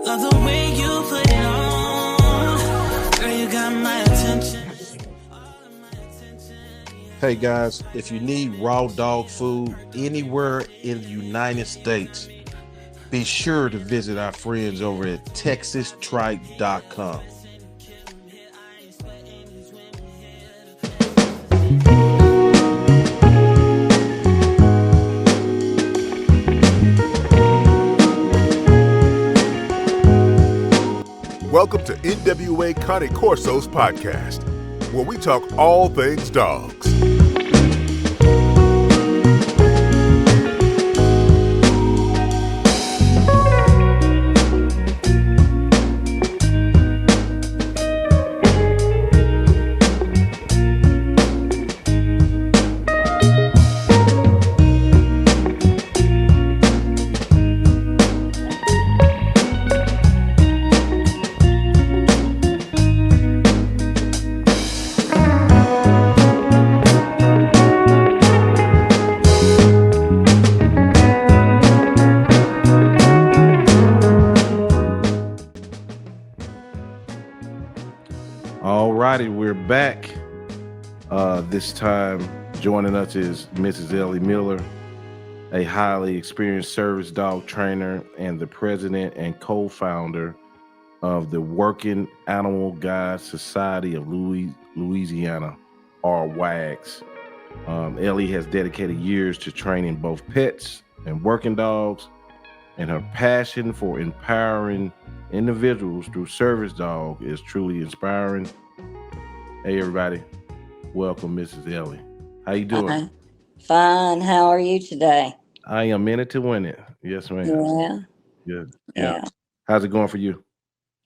Love the way you put it on. Girl, you got my attention. Hey guys, if you need raw dog food anywhere in the United States, be sure to visit our friends over at texastrike.com. Welcome to NWA Connie Corsos podcast, where we talk all things dogs. We're back. This time joining us is Mrs. Ellie Miller, a highly experienced service dog trainer and the president and co-founder of the Working Animal Guide Society of Louisiana, or WAGS. Ellie has dedicated years to training both pets and working dogs, and her passion for empowering individuals through service dog is truly inspiring. Hey everybody, welcome Mrs. Ellie. How you doing? Fine. How are you today? I am in it to win it. Yes, ma'am. Yeah. How's it going for you?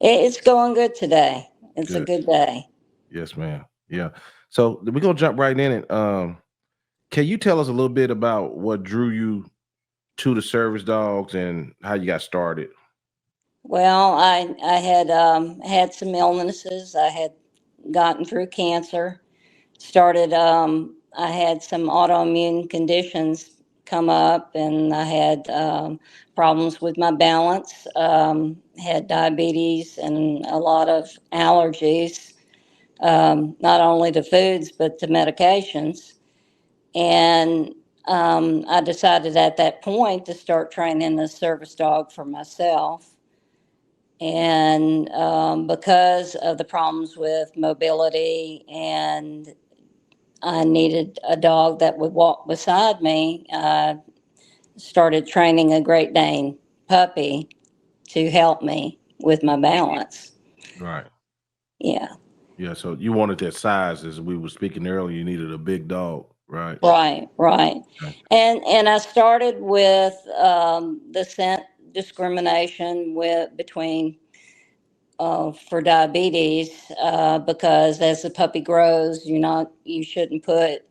It's going good today. It's Good. a good day. Yes, ma'am. Yeah. So we're gonna jump right in it. Can you tell us a little bit about what drew you to the service dogs and how you got started? Well, I had had some illnesses. I had gotten through cancer. Started. I had some autoimmune conditions come up, and I had problems with my balance. Had diabetes and a lot of allergies, not only to foods but to medications. And I decided at that point to start training the service dog for myself. And because of the problems with mobility, and I needed a dog that would walk beside me, I started training a Great Dane puppy to help me with my balance. Right. Yeah. Yeah. So you wanted that size, as we were speaking earlier. You needed a big dog, right? Right. Okay. And I started with the scent discrimination between for diabetes, because as the puppy grows, you shouldn't put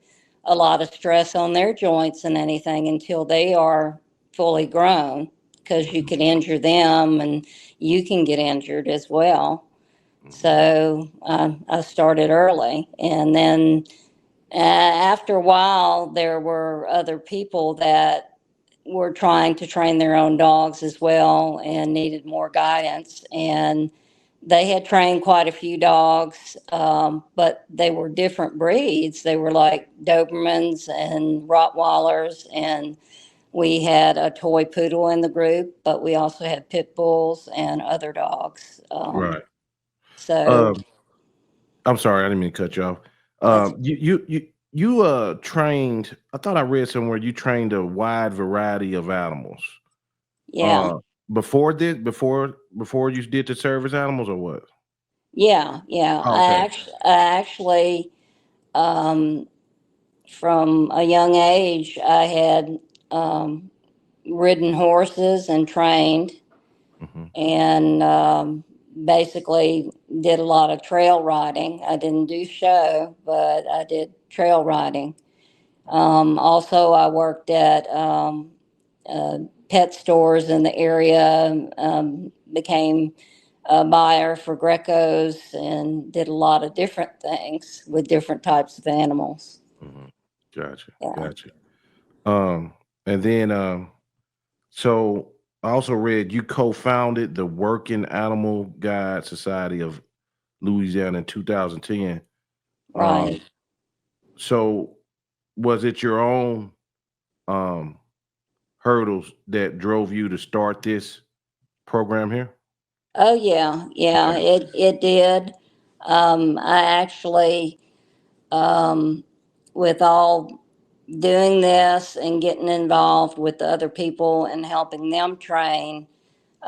a lot of stress on their joints and anything until they are fully grown, because you could injure them and you can get injured as well. So I started early, and then after a while, there were other people that were trying to train their own dogs as well and needed more guidance. And they had trained quite a few dogs, but they were different breeds. They were like Dobermans and Rottweilers, and we had a toy poodle in the group, but we also had pit bulls and other dogs. Right. So I'm sorry, I didn't mean to cut you off. that's, You trained. I thought I read somewhere you trained a wide variety of animals. yeah. Before you did the service animals, or what? Yeah, yeah. Oh, okay. I actually, um, from a young age, I had ridden horses and trained, Hmm. and basically did a lot of trail riding. I didn't do show, but I did trail riding. Also, I worked at uh, pet stores in the area, became a buyer for Grecos, and did a lot of different things with different types of animals. Hmm. Gotcha. Yeah. And then so I also read you co-founded the Working Animal Guide Society of Louisiana in 2010. Um, Right. so was it your own um, hurdles that drove you to start this program here? Oh yeah, yeah, Okay. it did. I actually, um, with all doing this and getting involved with the other people and helping them train,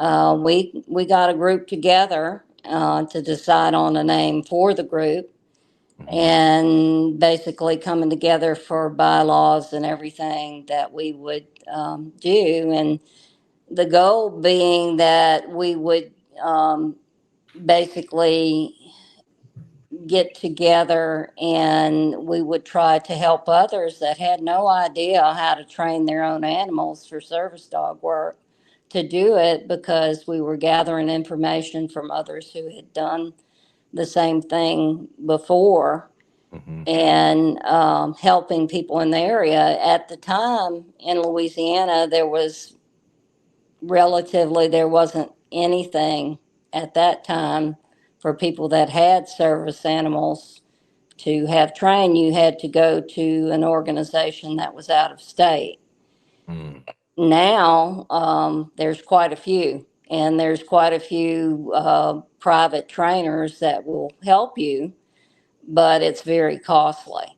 we got a group together to decide on a name for the group, Hmm. and basically coming together for bylaws and everything that we would do, and the goal being that we would basically get together and we would try to help others that had no idea how to train their own animals for service dog work to do it, because we were gathering information from others who had done the same thing before, Hmm. and helping people in the area. At the time in Louisiana, there wasn't anything at that time for people that had service animals to have trained. You had to go to an organization that was out of state. Mm. Now there's quite a few, and there's quite a few private trainers that will help you, but it's very costly.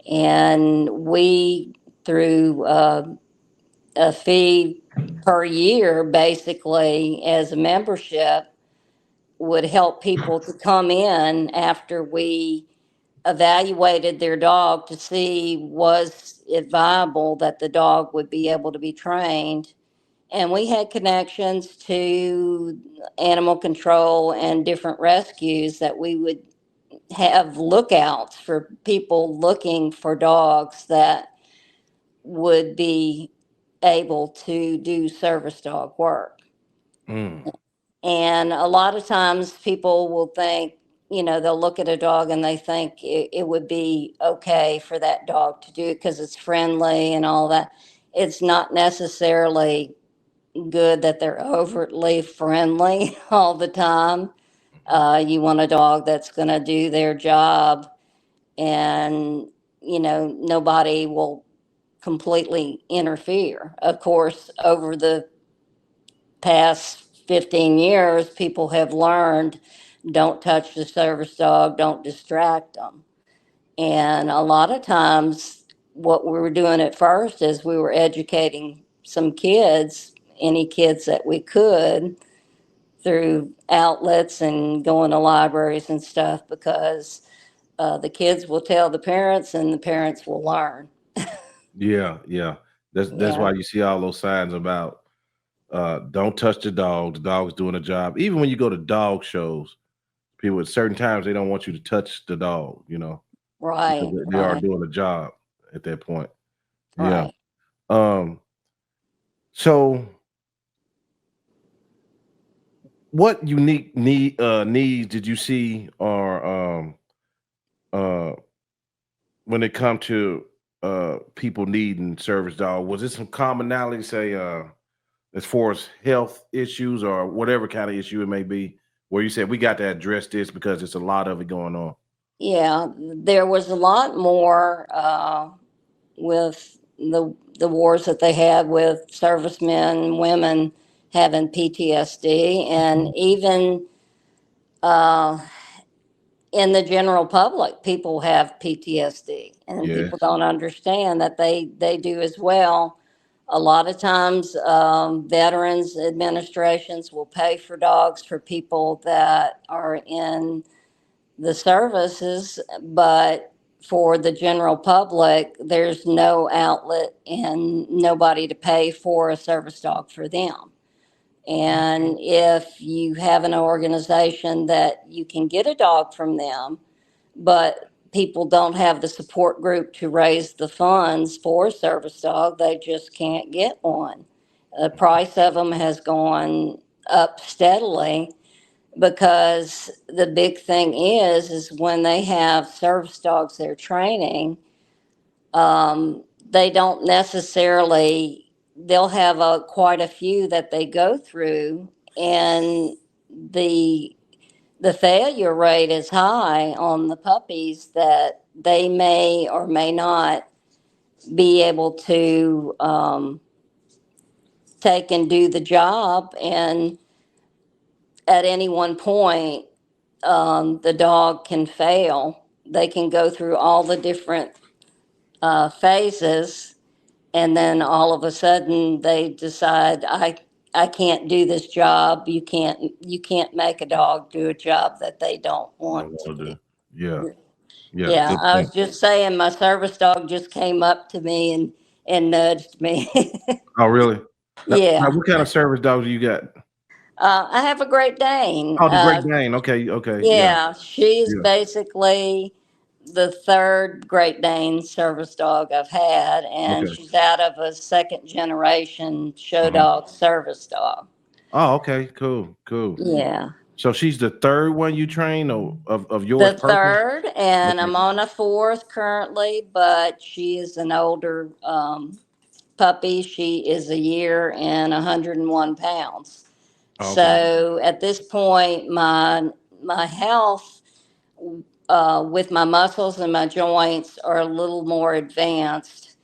And we, through a fee per year, basically, as a membership, would help people to come in after we evaluated their dog to see was it viable that the dog would be able to be trained. And we had connections to animal control and different rescues that we would have lookouts for people looking for dogs that would be able to do service dog work. Mm. And a lot of times people will think, they'll look at a dog and they think it would be okay for that dog to do it because it's friendly and all that. It's not necessarily good that they're overtly friendly all the time. You want a dog that's going to do their job, and, nobody will completely interfere. Of course, over the past 15 years, people have learned, don't touch the service dog, don't distract them. And a lot of times, what we were doing at first is we were educating some kids, any kids that we could, through outlets and going to libraries and stuff, because the kids will tell the parents and the parents will learn. Yeah, yeah. That's Yeah, why you see all those signs about don't touch the dog's doing a job. Even when you go to dog shows, people at certain times they don't want you to touch the dog, because right, they are right, doing a job at that point. Yeah. right. Um, so what unique needs did you see or uh when it come to people needing service dog? Was it some commonality, say as far as health issues or whatever kind of issue it may be, where you said we got to address this because it's a lot of it going on? Yeah, there was a lot more with the wars that they had with servicemen and women having PTSD, and even uh, in the general public, people have PTSD, and people Yes. don't understand that they do as well. A lot of times, veterans administrations will pay for dogs for people that are in the services, but for the general public, there's no outlet and nobody to pay for a service dog for them. And if you have an organization that you can get a dog from them, but people don't have the support group to raise the funds for a service dog, they just can't get one. The price of them has gone up steadily, because the big thing is when they have service dogs they're training, they don't necessarily they'll have quite a few that they go through, and the the failure rate is high on the puppies that they may or may not be able to take and do the job. And at any one point, the dog can fail. They can go through all the different phases, and then all of a sudden they decide, I can't do this job. You can't make a dog do a job that they don't Don't want to want to do. do. Yeah. Yeah. Yeah, Good I was point. just saying, my service dog just came up to me and nudged me. Oh, really? Now, Yeah. what kind of service dogs do you got? I have a Great Dane. Oh, the Great Dane. Okay. Okay. Yeah. Yeah, she's Yeah. basically the third Great Dane service dog I've had, and Okay. she's out of a second generation show Uh-huh. dog service dog. Oh, okay. Cool. Cool. Yeah. So she's the third one you train, or of yours The personally? third, and Okay. I'm on a fourth currently, but she is an older puppy. She is a year and 101 pounds. Oh, okay. So at this point, my health with my muscles and my joints are a little more advanced,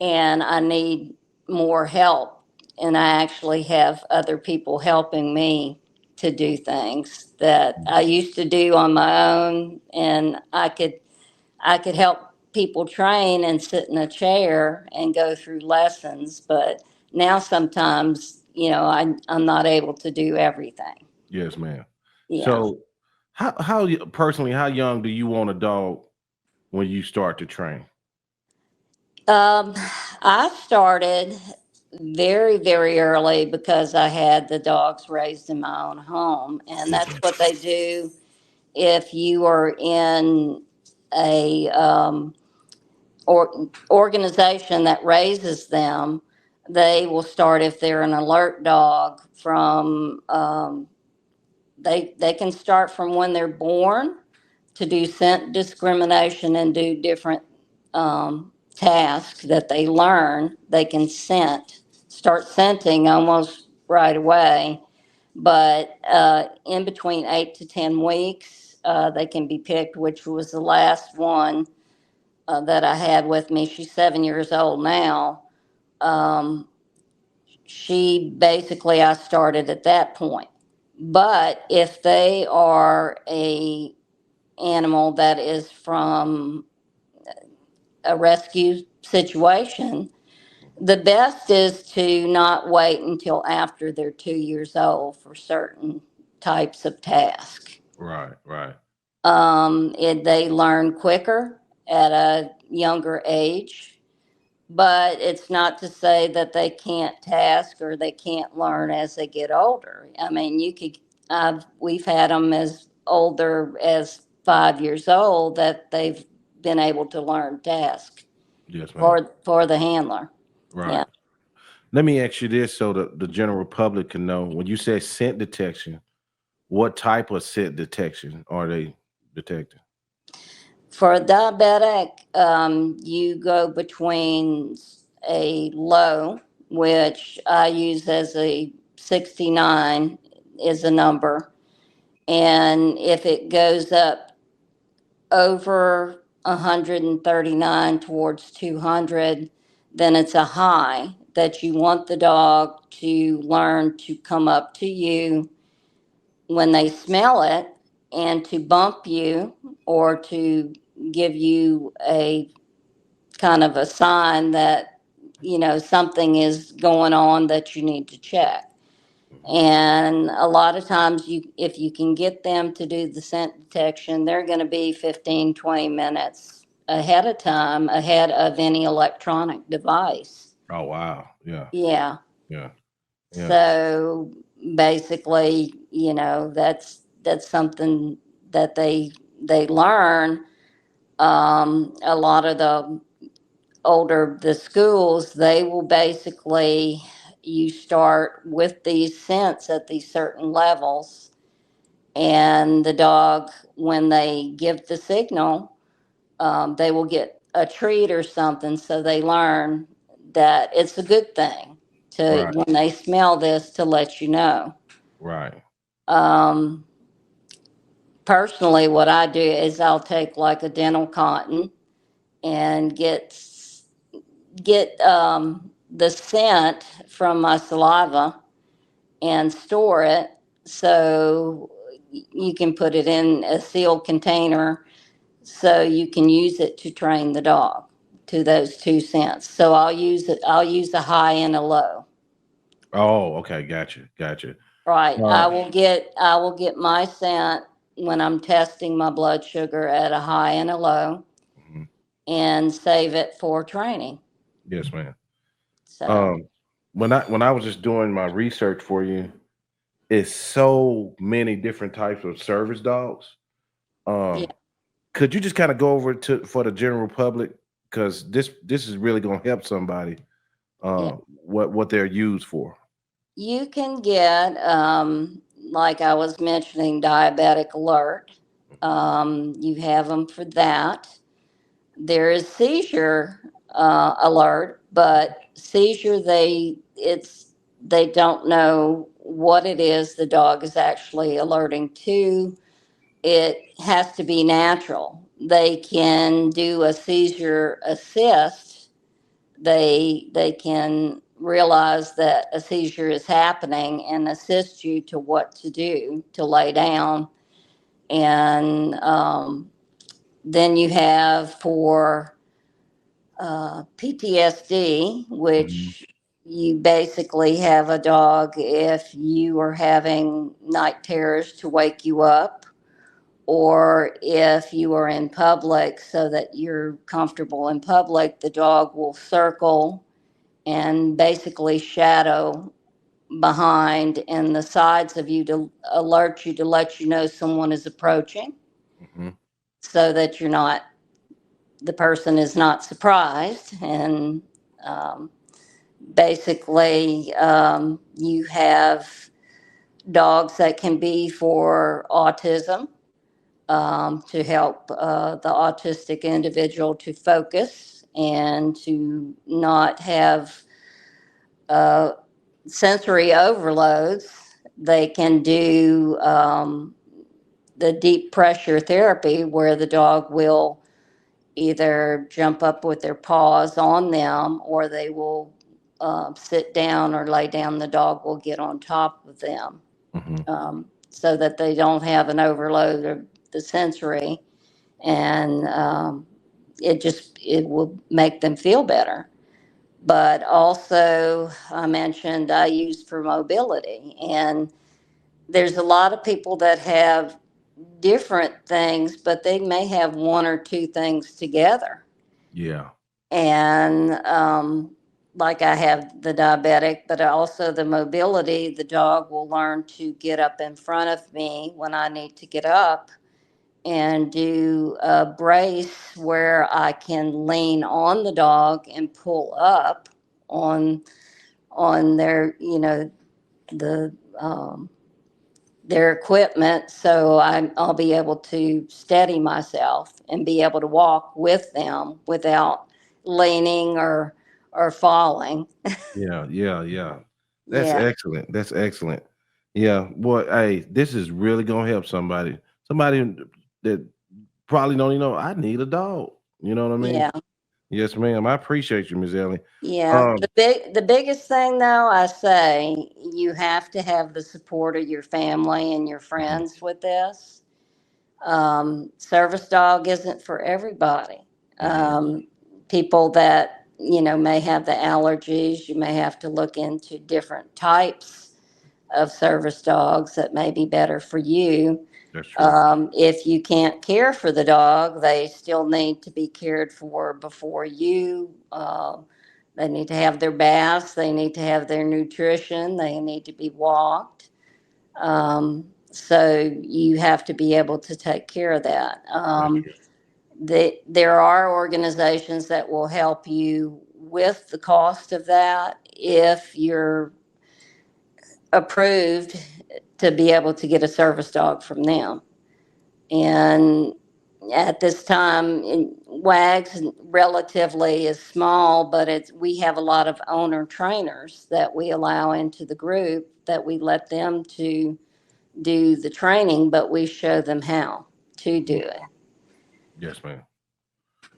and I need more help. And I actually have other people helping me to do things that I used to do on my own, and I could help people train and sit in a chair and go through lessons. But now sometimes, I'm not able to do everything. Yes, ma'am. Yeah. So, personally, how young do you want a dog when you start to train? Um, I started very, very early because I had the dogs raised in my own home. And that's Okay. what they do if you are in a organization that raises them. They will start, if they're an alert dog, from they can start from when they're born to do scent discrimination and do different tasks that they learn. They can start scenting almost right away. But in between 8 to 10 weeks, they can be picked, which was the last one that I had with me. She's 7 years old now. Um, she basically, I started at that point. But if they are a animal that is from a rescue situation, the best is to not wait until after they're 2 years old for certain types of tasks. Right. Right. They learn quicker at a younger age, but it's not to say that they can't task or they can't learn as they get older. I mean, we've had them as older as 5 years old that they've been able to learn task Yes, ma'am. for the handler. Right. Yeah. Let me ask you this, so the general public can know. When you say scent detection, what type of scent detection are they detecting? For a diabetic, you go between a low, which I use as a 69 is a number. And if it goes up over 139 towards 200, then it's a high that you want the dog to learn to come up to you when they smell it and to bump you or to give you a kind of a sign that something is going on that you need to check. Mhm. And a lot of times, if you can get them to do the scent detection, they're going to be 15, 20 minutes ahead of time, ahead of any electronic device. Oh, wow. Yeah. Yeah. Yeah. Yeah. So basically, that's something that they learn. A lot of the schools, they will basically, you start with these scents at these certain levels, and the dog, when they give the signal, they will get a treat or something, so they learn that it's a good thing. to Right. when they smell this to let you know. Right. Um, Personally, what I do is I'll take like a dental cotton and get the scent from my saliva and store it so you can put it in a sealed container so you can use it to train the dog to those two scents. So I'll use a high and a low. Oh, okay. Gotcha. Gotcha. Right. Uh, I will get my scent when I'm testing my blood sugar at a high and a low mhm. and save it for training. Yes, ma'am. So Um, when I was just doing my research for you, it's so many different types of service dogs. yeah, Um, could you just kind of go over it to for the general public? Because this is really gonna help somebody yeah. what they're used for. You can get, like I was mentioning, diabetic alert. You have them for that. There is seizure alert, but seizure they don't know what it is the dog is actually alerting to. It has to be natural. They can do a seizure assist. They can realize that a seizure is happening and assist you to what to do to lay down. And then you have for PTSD, Mhm, which you basically have a dog if you are having night terrors to wake you up, or if you are in public so that you're comfortable in public, the dog will circle and basically shadow behind and the sides of you to alert you to let you know someone is approaching mhm. so that you're not the person is not surprised. And um, basically you have dogs that can be for autism, to help the autistic individual to focus and to not have uh, sensory overloads. They can do the deep pressure therapy where the dog will either jump up with their paws on them or they will sit down or lay down. The dog will get on top of them, Mhm. so that they don't have an overload of the sensory. And it will make them feel better. But also, I mentioned I use for mobility. And there's a lot of people that have different things, but they may have one or two things together. Yeah. And like I have the diabetic, but also the mobility, the dog will learn to get up in front of me when I need to get up and do a brace where I can lean on the dog and pull up on their, the their equipment, so I'll be able to steady myself and be able to walk with them without leaning or falling. Yeah, yeah, yeah. That's Yeah, excellent. That's excellent. Yeah, boy, hey, this is really gonna help somebody. Somebody that probably don't even know I need a dog. You know what I mean? yeah, Yes, ma'am. I appreciate you, Miss Ellie. yeah. Um, The biggest thing though, I say, you have to have the support of your family and your mhm, friends with this. Service dog isn't for everybody. mhm. People that may have the allergies, you may have to look into different types of service dogs that may be better for you. That's true. If you can't care for the dog, they still need to be cared for before you. They need to have their baths, they need to have their nutrition, they need to be walked. So you have to be able to take care of that. That's true. There are organizations that will help you with the cost of that if you're approved to be able to get a service dog from them. And at this time, WAGs relatively is small, but we have a lot of owner trainers that we allow into the group, that we let them to do the training, but we show them how to do it. Yes, ma'am.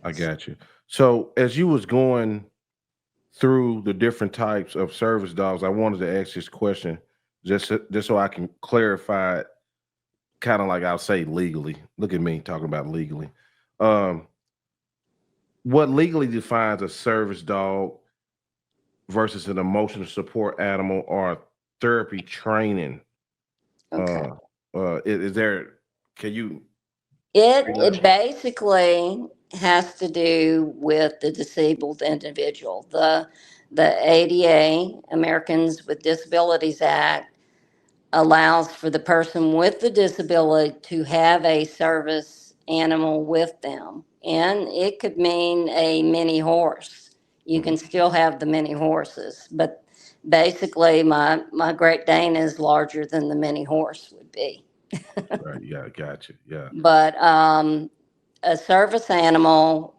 I got you. So as you was going through the different types of service dogs, I wanted to ask this question just so I can clarify it, kind of like I'll say legally. Look at me talking about legally. Um, what legally defines a service dog versus an emotional support animal or therapy training? Okay. Is there? Can you? It basically has to do with the disabled individual. The ADA, Americans with Disabilities Act, allows for the person with the disability to have a service animal with them. And it could mean a mini horse. You can still have the mini horses, but basically my Great Dane is larger than the mini horse would be. Right. Yeah. Got you. Yeah. But a service animal,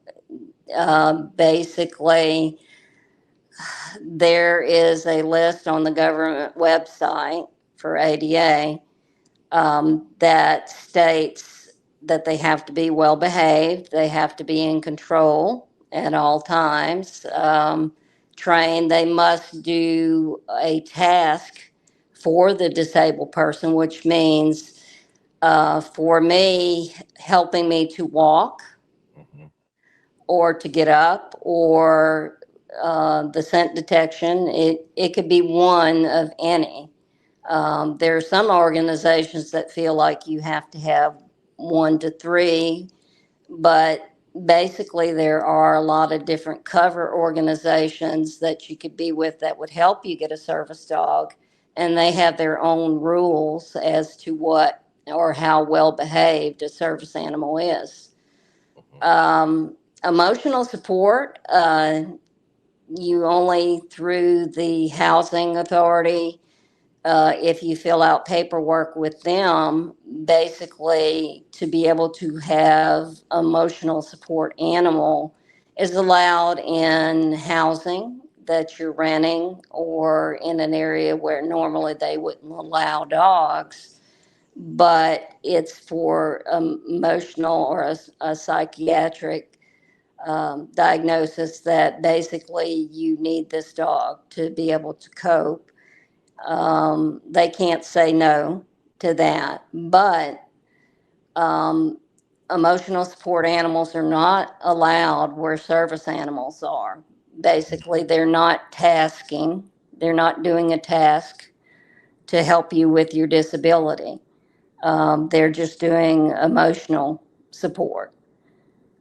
basically, there is a list on the government website for ADA, that states that they have to be well behaved, they have to be in control at all times, trained, they must do a task for the disabled person, which means, for me, helping me to walk Mhm. or to get up, or the scent detection. It could be one of any. There are some organizations that feel like you have to have 1 to 3, but basically there are a lot of different cover organizations that you could be with that would help you get a service dog, and they have their own rules as to what or how well behaved a service animal is. Um, Emotional support, you only through the housing authority, if you fill out paperwork with them, basically to be able to have emotional support animal is allowed in housing that you're renting or in an area where normally they wouldn't allow dogs, but it's for emotional or a psychiatric diagnosis that basically you need this dog to be able to cope. They can't say no to that. But um, emotional support animals are not allowed where service animals are. Basically, they're not tasking, they're not doing a task to help you with your disability. They're just doing emotional support.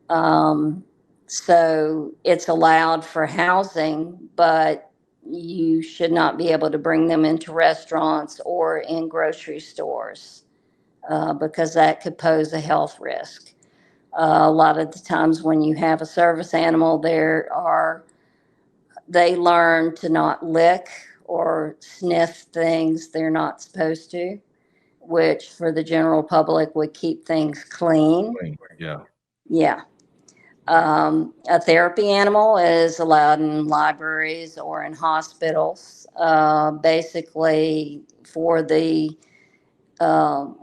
Um, so it's allowed for housing, but you should not be able to bring them into restaurants or in grocery stores, because that could pose a health risk. A lot of the times when you have a service animal, they learn to not lick or sniff things they're not supposed to, which for the general public would keep things clean. Yeah. Yeah. A therapy animal is allowed in libraries or in hospitals, basically for the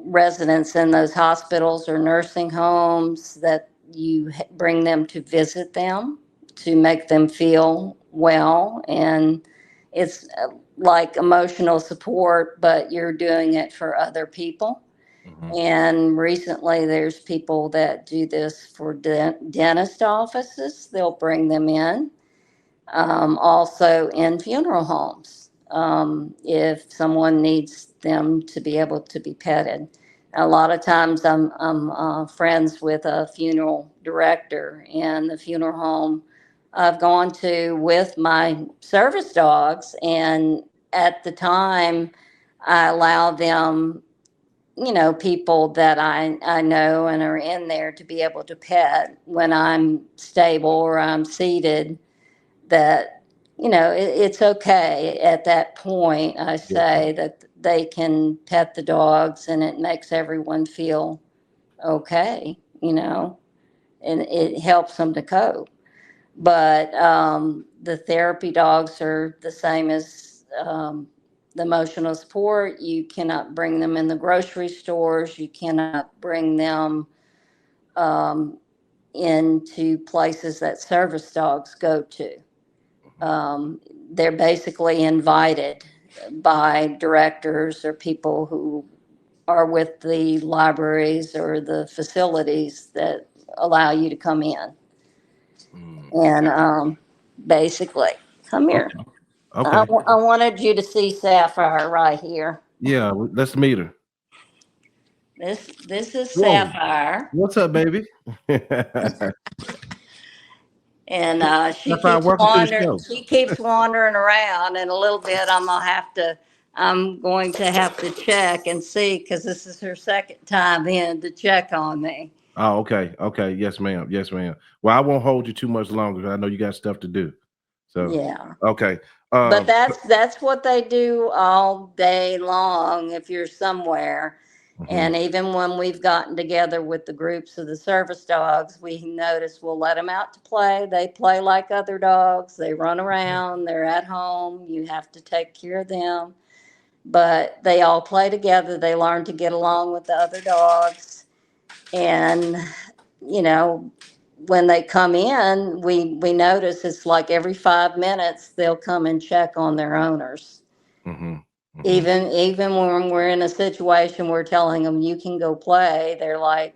residents in those hospitals or nursing homes, that you bring them to visit them to make them feel well. And it's like emotional support, but you're doing it for other people. Mhm. And recently, there's people that do this for dentist offices. They'll bring them in. Also, in funeral homes, if someone needs them to be able to be petted. A lot of times, I'm friends with a funeral director in the funeral home I've gone to with my service dogs, and at the time, I allow them, people that I know and are in there, to be able to pet when I'm stable or I'm seated, that, it's okay at that point. I Yes, ma'am. say that they can pet the dogs and it makes everyone feel okay you know, and it helps them to cope. But the therapy dogs are the same as the emotional support. You cannot bring them in the grocery stores. You cannot bring them um, into places that service dogs go to. They're basically invited by directors or people who are with the libraries or the facilities that allow you to come in. And basically, come here. Okay. I, Okay. I wanted you to see Sapphire right here. Yeah, let's meet her. This is Whoa. Sapphire, What's up, baby? and Sapphire, welcome to the show. She keeps wandering around, and a little bit I'm going to have to check and see because this is her second time in to check on me. Oh, okay. Okay. Yes, ma'am. Yes, ma'am. Well, I won't hold you too much longer. I know you got stuff to do. So, Yeah. okay. But that's what they do all day long if you're somewhere. Mhm, And even when we've gotten together with the groups of the service dogs, we notice we'll let them out to play. They play like other dogs. They run around. They're at home. You have to take care of them. But they all play together. They learn to get along with the other dogs. And, you know, when they come in, we notice it's like every 5 minutes they'll come and check on their owners. mhm, mhm. Even when we're in a situation we're telling them you can go play, they're like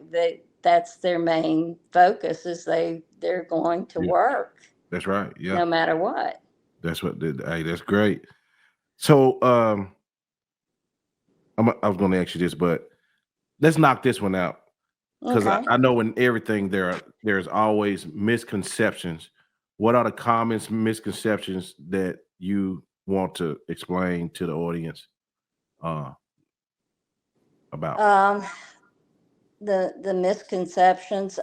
that's their main focus is they're going to Yeah, work that's right. Yeah, no matter what. that's what. Hey, that's great. So, I was going to ask you this, but let's knock this one out because Okay. I know in everything there's always misconceptions. What are the common misconceptions that you want to explain to the audience uh, about? Um, the misconceptions.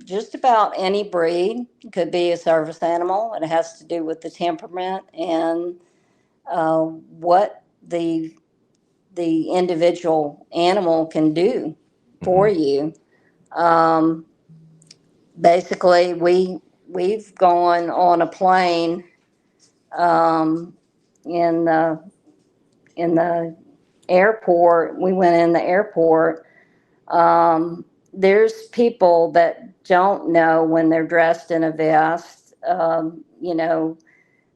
Just about any breed could be a service animal. It has to do with the temperament and what the individual animal can do for Mhm, you. Um, Basically, we've gone on a plane um, in the airport. We went in the airport. There's people that don't know when they're dressed in a vest.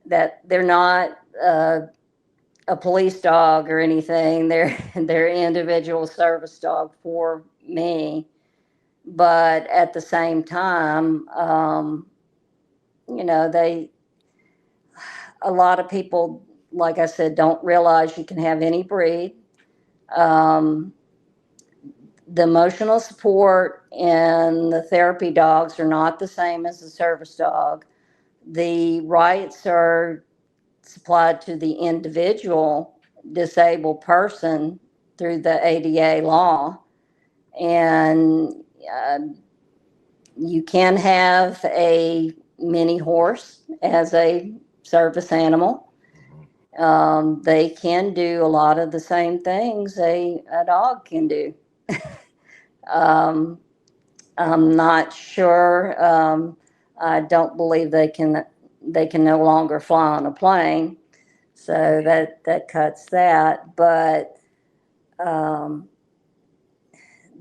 That they're not a police dog or anything. They're individual service dog for me. But at the same time, they a lot of people, like I said, don't realize you can have any breed. Um, the emotional support and the therapy dogs are not the same as the service dog. The rights are supplied to the individual disabled person through the ADA law. And uh, you can have a mini horse as a service animal. mhm. They can do a lot of the same things a dog can do. um, I'm not sure. I don't believe they can no longer fly on a plane, so that cuts that. But um,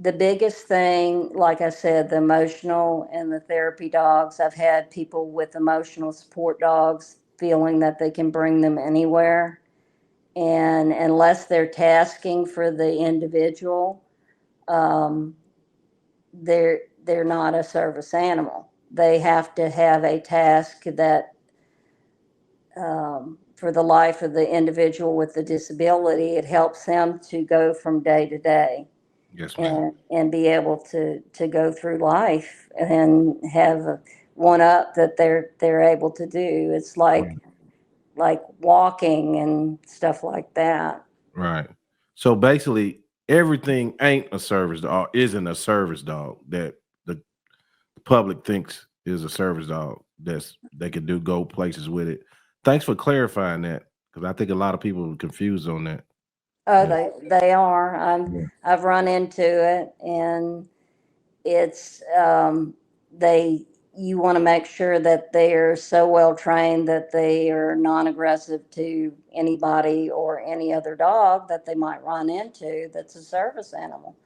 the biggest thing, like I said, the emotional and the therapy dogs. I've had people with emotional support dogs feeling that they can bring them anywhere, and unless they're tasking for the individual, um, they're not a service animal. They have to have a task that for the life of the individual with the disability, it helps them to go from day to day Yes, ma'am. and be able to go through life and have a one up that they're able to do. It's Right. like walking and stuff like that. Right. So basically, everything ain't a service dog, isn't a service dog that the public thinks is a service dog. That's they can go places with it. Thanks for clarifying that because I think a lot of people are confused on that. Oh, Yeah. they are. Yeah. I've run into it, and it's they you want to make sure that they are so well trained that they are non-aggressive to anybody or any other dog that they might run into that's a service animal.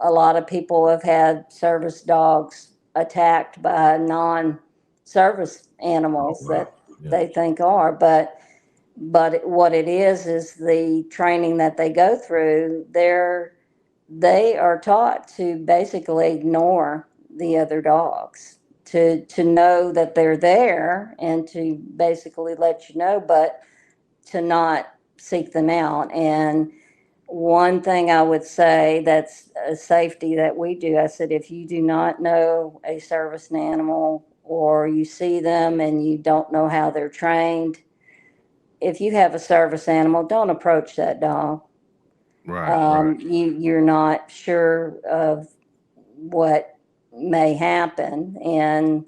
A lot of people have had service dogs attacked by non-service Oh, animals wow. that Yeah. they think are, but what it is the training that they go through. They are taught to basically ignore the other dogs, to know that they're there and to basically let you know, but to not seek them out. And one thing I would say that's a safety that we do, I said, if you do not know a service animal or you see them and you don't know how they're trained, if you have a service animal, don't approach that dog. Right, right. You're not sure of what may happen, and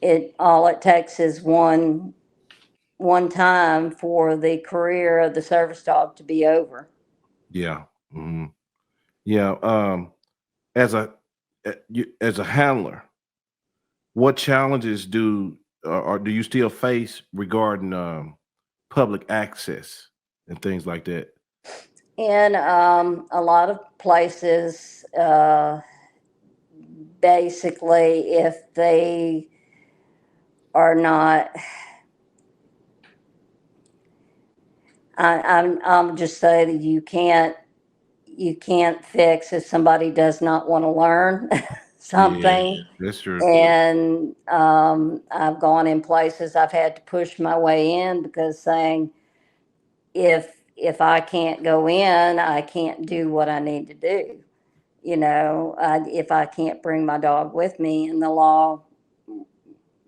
it takes is one time for the career of the service dog to be over. Yeah. Yeah. As a as a handler, what challenges or do you still face regarding public access and things like that? In a lot of places, basically, if they are not, I'm just saying that you can't fix if somebody does not want to learn Yeah, something. that's true. And I've gone in places I've had to push my way in because saying if I can't go in, I can't do what I need to do. If I can't bring my dog with me, and the law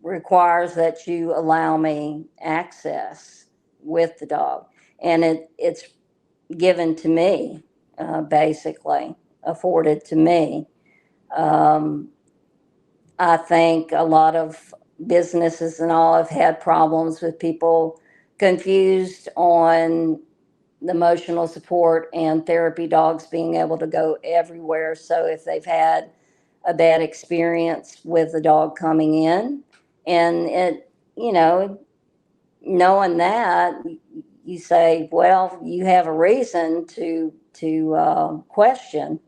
requires that you allow me access with the dog, and it's given to me, basically afforded to me. Um, I think a lot of businesses and all have had problems with people confused on the emotional support and therapy dogs being able to go everywhere. So if they've had a bad experience with the dog coming in, and you know, knowing that, you say, well, you have a reason to question,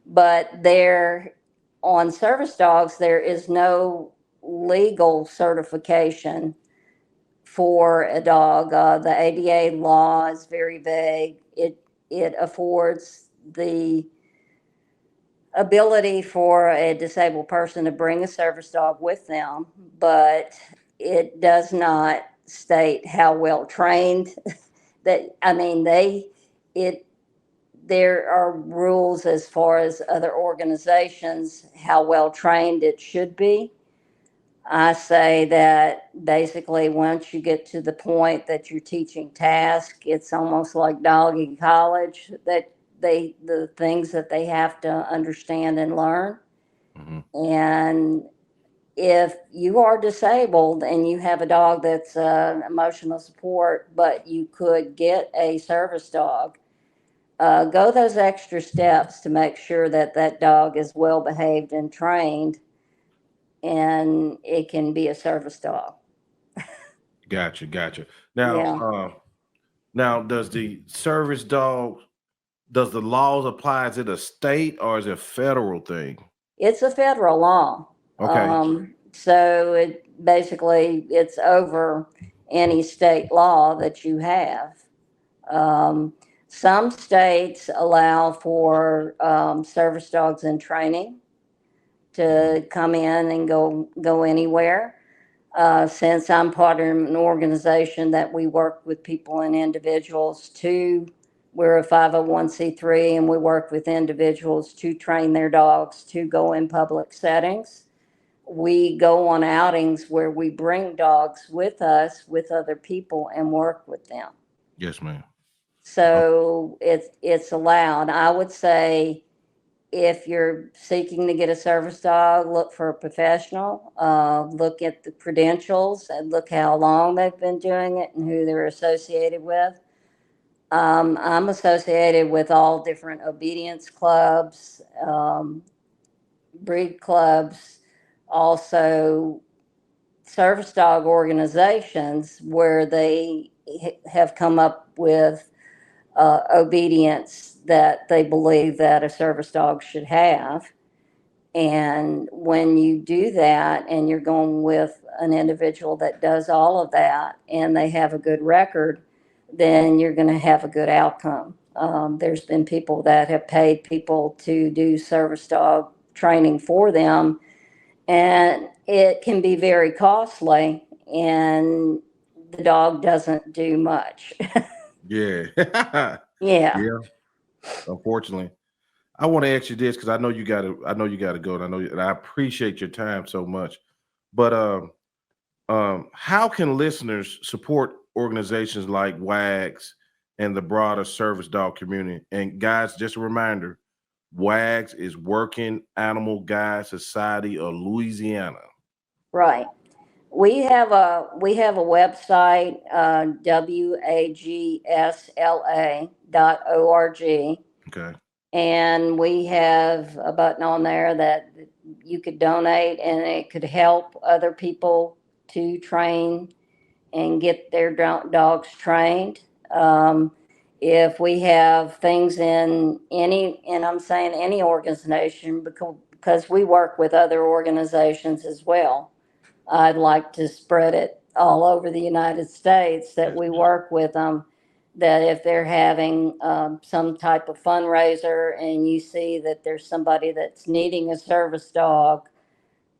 but there on service dogs there is no legal certification for a dog. The ADA law is very vague. It affords the ability for a disabled person to bring a service dog with them, but it does not state how well trained that I mean they it there are rules as far as other organizations how well trained it should be. I say that basically once you get to the point that you're teaching task, it's almost like doggy college, that the things that they have to understand and learn. Hmm. And if you are disabled and you have a dog that's emotional support, but you could get a service dog, go those extra steps to make sure that that dog is well behaved and trained, and it can be a service dog. Gotcha, gotcha. Yeah, Now, does the laws apply to the state or is it a federal thing? it's a federal law. Okay. So it's over any state law that you have. Um, some states allow for service dogs in training to come in and go anywhere. Since I'm part of an organization that we work with people and individuals we're a 501c3 and we work with individuals to train their dogs to go in public settings. We go on outings where we bring dogs with us with other people and work with them. Yes, ma'am. Oh, So it's allowed. I would say if you're seeking to get a service dog, look for a professional. Look at the credentials and look how long they've been doing it and who they're associated with. I'm associated with all different obedience clubs, breed clubs, also service dog organizations where they have come up with obedience that they believe that a service dog should have. And when you do that and you're going with an individual that does all of that and they have a good record, then you're going to have a good outcome. There's been people that have paid people to do service dog training for them, and it can be very costly, and the dog doesn't do much. Yeah. Yeah, Yeah. Unfortunately. I want to ask you this because I know you gotta go, and I appreciate your time so much. But how can listeners support organizations like WAGS and the broader service dog community? And guys, just a reminder, WAGS is Working Animal Guide Society of Louisiana. right. We have a website, wagsla.org, Okay. and we have a button on there that you could donate, and it could help other people to train and get their dogs trained. Um, if we have things in any, and I'm saying any organization because we work with other organizations as well. I'd like to spread it all over the United States that Yes, we ma'am. work with them. That if they're having some type of fundraiser and you see that there's somebody that's needing a service dog,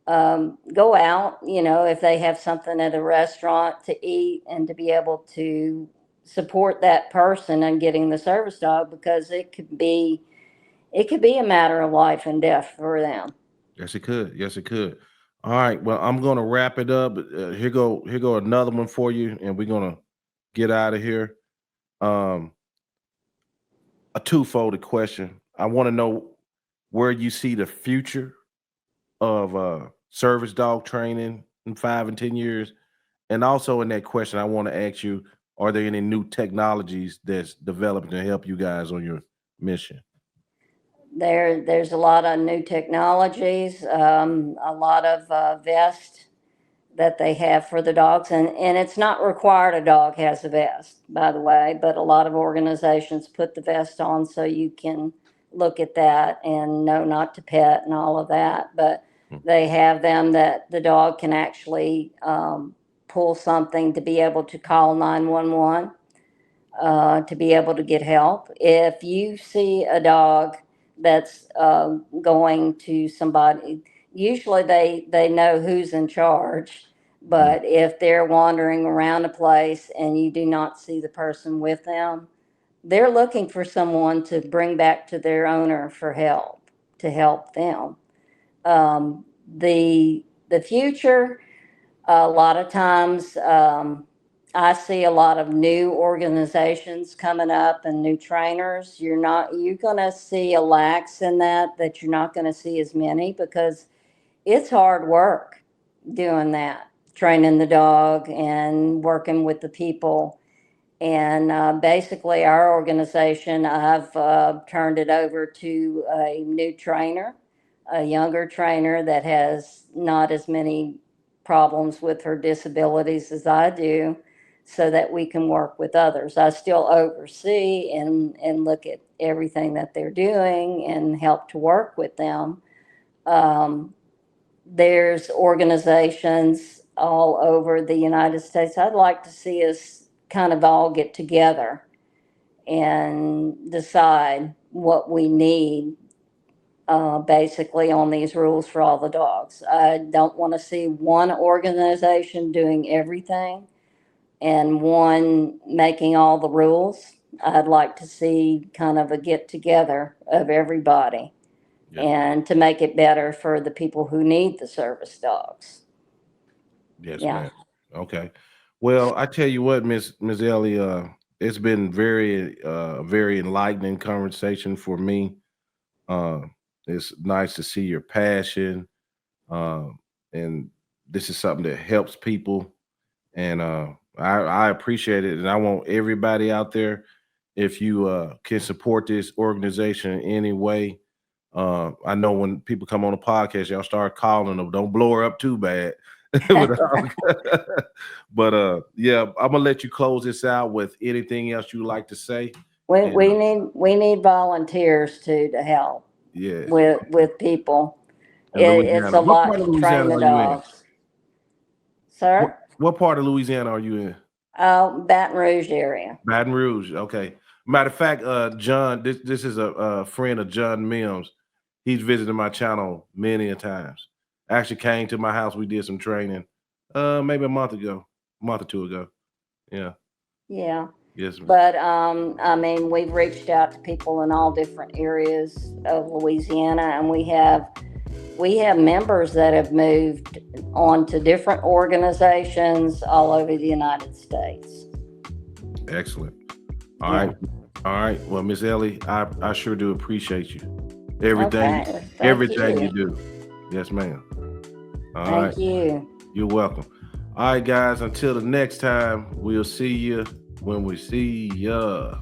go out, if they have something at a restaurant to eat and to be able to support that person and getting the service dog because it could be a matter of life and death for them. Yes, it could. Yes, it could. All right. Well, I'm gonna wrap it up. Here go another one for you, and we're gonna get out of here. Um, a two-folded question. I want to know where you see the future of service dog training in 5 and 10 years. And also in that question, I want to ask you, are there any new technologies that's developing to help you guys on your mission? There's a lot of new technologies, a lot of vests that they have for the dogs, and it's not required a dog has a vest, by the way, but a lot of organizations put the vest on so you can look at that and know not to pet and all of that. But Mm. they have them that the dog can actually pull something to be able to call 911, to be able to get help. If you see a dog that's going to somebody, usually they know who's in charge. Mhm. But if they're wandering around a place and you do not see the person with them, they're looking for someone to bring back to their owner for help, to help them. The future, a lot of times, I see a lot of new organizations coming up and new trainers. You're going to see a lax in that you're not going to see as many because it's hard work doing that, training the dog and working with the people. And basically, our organization, I've turned it over to a new trainer, a younger trainer that has not as many problems with her disabilities as I do, so that we can work with others. I still oversee and look at everything that they're doing and help to work with them. Um, there's organizations all over the United States. I'd like to see us kind of all get together and decide what we need, basically, on these rules for all the dogs. I don't want to see one organization doing everything and one making all the rules. I'd like to see kind of a get together of everybody Yes, ma'am. and to make it better for the people who need the service dogs. Yes, Yeah. ma'am. Okay. Well, I tell you what, Miss Ellie, it's been very enlightening conversation for me. Uh, it's nice to see your passion, uh, and this is something that helps people, and I appreciate it, and I want everybody out there. if you can support this organization in any way. I know when people come on the podcast, y'all start calling them. Don't blow her up too bad. But yeah, I'm gonna let you close this out with anything else you'd like to say. We need volunteers to help Yes. with people. In It's Louisiana. a What lot part of to train Louisiana the are you in? dogs. Sir? What part of Louisiana are you in? Baton Rouge area. Baton Rouge. Okay. Matter of fact, John, this is a friend of John Mims. He's visited my channel many a times. Actually came to my house. We did some training maybe a month or two ago. Yeah. Yeah. Yes, ma'am. But I mean, we've reached out to people in all different areas of Louisiana, and we have members that have moved on to different organizations all over the United States. Excellent. All right. Well, Miss Ellie, I sure do appreciate you. Everything you do. Yes, ma'am. Thank you. You're welcome. All right, guys, until the next time, we'll see you when we see ya.